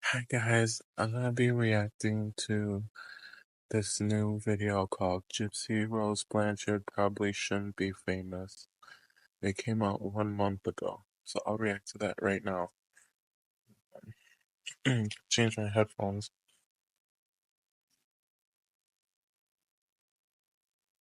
Hi guys, I'm gonna be reacting to this new video called Gypsy Rose Blanchard Probably Shouldn't Be Famous. It came out 1 month ago, so I'll react to that right now. Change my headphones.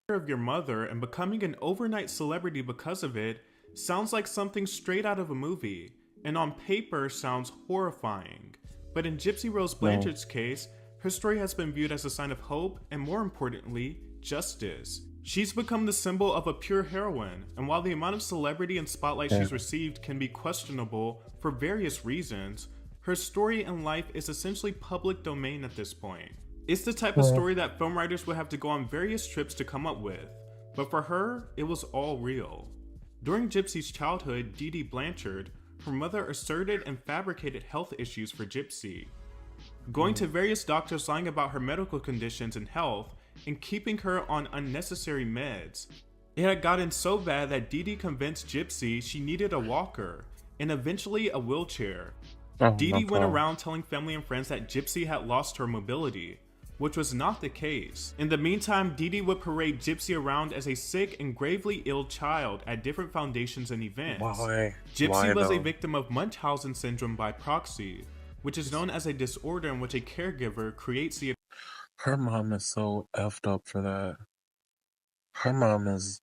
Of your mother and becoming an overnight celebrity because of it sounds like something straight out of a movie, and on paper sounds horrifying. But in Gypsy Rose No, Blanchard's case, her story has been viewed as a sign of hope and, more importantly, justice. She's become the symbol of a pure heroine, and while the amount of celebrity and spotlight yeah, she's received can be questionable for various reasons, her story and life is essentially public domain at this point. It's the type of well, story that film writers would have to go on various trips to come up with, but for her, it was all real. During Gypsy's childhood, Dee Dee Blanchard, her mother asserted and fabricated health issues for Gypsy, going to various doctors lying about her medical conditions and health and keeping her on unnecessary meds. It had gotten so bad that Dee Dee convinced Gypsy she needed a walker and eventually a wheelchair. oh Dee my Dee went god, around telling family and friends that Gypsy had lost her mobility, which was not the case. In the meantime, Dee Dee would parade Gypsy around as a sick and gravely ill child at different foundations and events. why? Gypsy Why was a though? victim of Munchausen syndrome by proxy, which is known as a disorder in which a caregiver creates the Her mom is so effed up for that. Her mom is,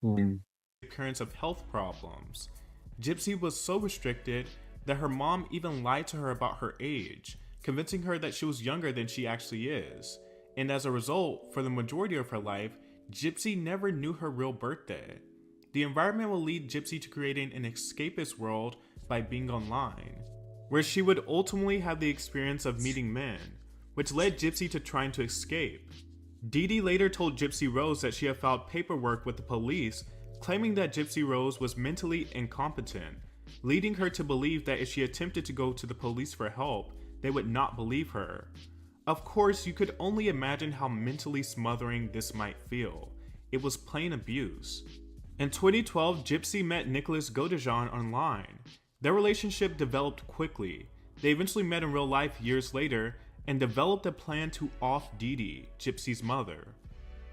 mm, appearance of health problems. Gypsy was so restricted that her mom even lied to her about her age, convincing her that she was younger than she actually is. And as a result, for the majority of her life, Gypsy never knew her real birthday. The environment will lead Gypsy to creating an escapist world by being online, where she would ultimately have the experience of meeting men, which led Gypsy to trying to escape. Dee Dee later told Gypsy Rose that she had filed paperwork with the police claiming that Gypsy Rose was mentally incompetent, leading her to believe that if she attempted to go to the police for help, they would not believe her. Of course, you could only imagine how mentally smothering this might feel. It was plain abuse. In 2012, Gypsy met Nicholas Godejohn online. Their relationship developed quickly. They eventually met in real life years later and developed a plan to off Dee Dee, Gypsy's mother.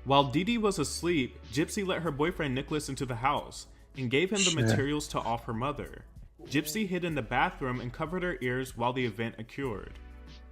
While Dee Dee was asleep, Gypsy let her boyfriend Nicholas into the house and gave him the shit. materials to off her mother. Gypsy hid in the bathroom and covered her ears while the event occurred.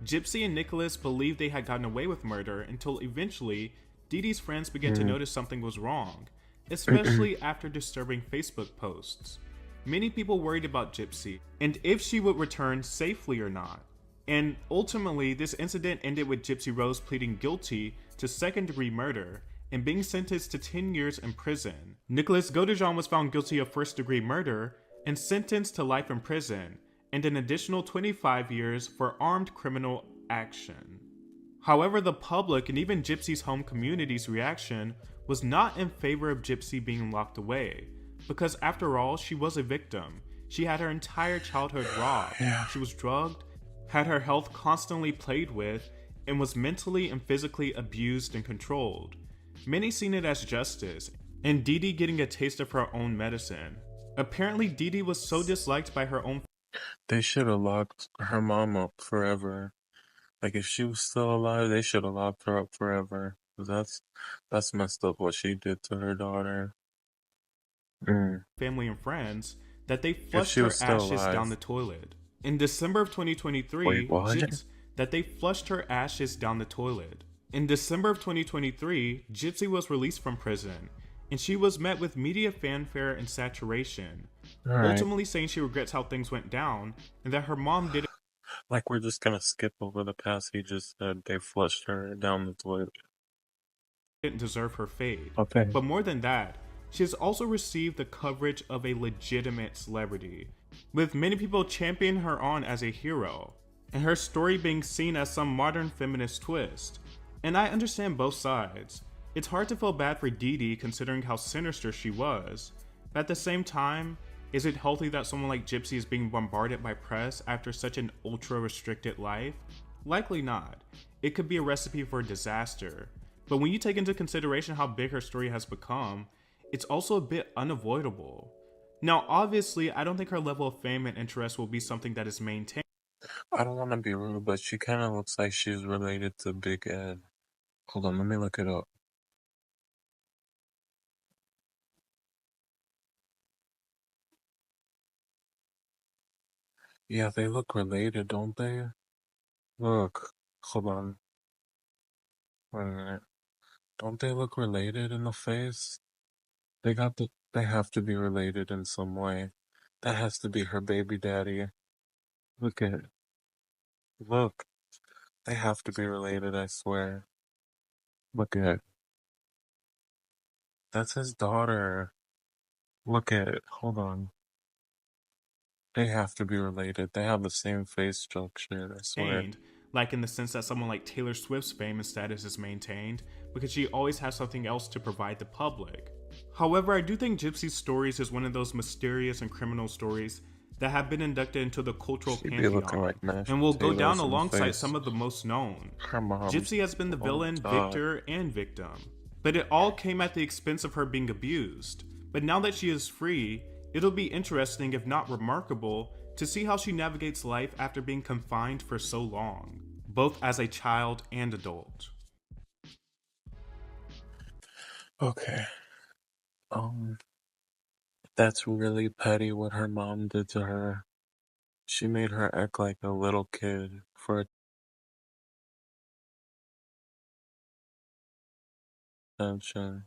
Gypsy and Nicholas believed they had gotten away with murder until eventually Dee Dee's friends began to notice something was wrong, especially after disturbing Facebook posts. Many people worried about Gypsy and if she would return safely or not. And ultimately, this incident ended with Gypsy Rose pleading guilty to second-degree murder and being sentenced to 10 years in prison. Nicholas Godejohn was found guilty of first-degree murder and sentenced to life in prison and an additional 25 years for armed criminal action. However, the public and even Gypsy's home community's reaction was not in favor of Gypsy being locked away, because after all, she was a victim. She had her entire childhood robbed. Yeah. She was drugged, had her health constantly played with, and was mentally and physically abused and controlled. Many seen it as justice, and Dee Dee getting a taste of her own medicine. Apparently, Dee Dee was so disliked by her own They should have locked her mom up forever. Like if she was still alive, they should have locked her up forever. 'Cause that's messed up what she did to her daughter. Mm. family and friends that they If flushed she was her still ashes down the alive. toilet. In December of Wait, 2023, what? that they flushed her ashes down the toilet. In December of 2023, Gypsy was released from prison, and she was met with media fanfare and saturation, Alright. ultimately saying she regrets how things went down and that her mom Like we're just gonna skip over the past he just said they flushed her down the toilet. didn't deserve her fate. Okay. But more than that, she has also received the coverage of a legitimate celebrity, with many people championing her on as a hero, and her story being seen as some modern feminist twist. And I understand both sides. It's hard to feel bad for Dee Dee considering how sinister she was, but at the same time, is it healthy that someone like Gypsy is being bombarded by press after such an ultra-restricted life? Likely not. It could be a recipe for disaster. But when you take into consideration how big her story has become, it's also a bit unavoidable. Now, obviously, I don't think her level of fame and interest will be something that is maintained. I don't want to be rude, but she kind of looks like she's related to Big Ed. Hold on, let me look it up. Yeah, they look related, don't they? Look, hold on. Wait a minute. Don't they look related in the face? They have to be related in some way. That has to be her baby daddy. Look at, look. They have to be related, I swear. Look at, that's his daughter. Look at, hold on. They have to be related. They have the same face structure, I swear. Maintained, like in the sense that someone like Taylor Swift's fame and status is maintained, because she always has something else to provide the public. However, I do think Gypsy's stories is one of those mysterious and criminal stories that have been inducted into the cultural She'd be looking pantheon like mashed and will go down potatoes in the alongside face. some of the most known. Her mom's. Gypsy has been the Oh villain, god. victor, and victim, but it all came at the expense of her being abused. But now that she is free, it'll be interesting, if not remarkable, to see how she navigates life after being confined for so long, both as a child and adult. Okay. That's really petty what her mom did to her. She made her act like a little kid for attention.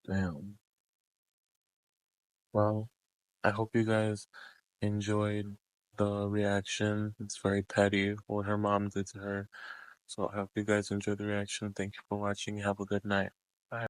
Damn. Well, I hope you guys enjoyed the reaction. It's very petty what her mom did to her. So I hope you guys enjoyed the reaction. Thank you for watching. Have a good night.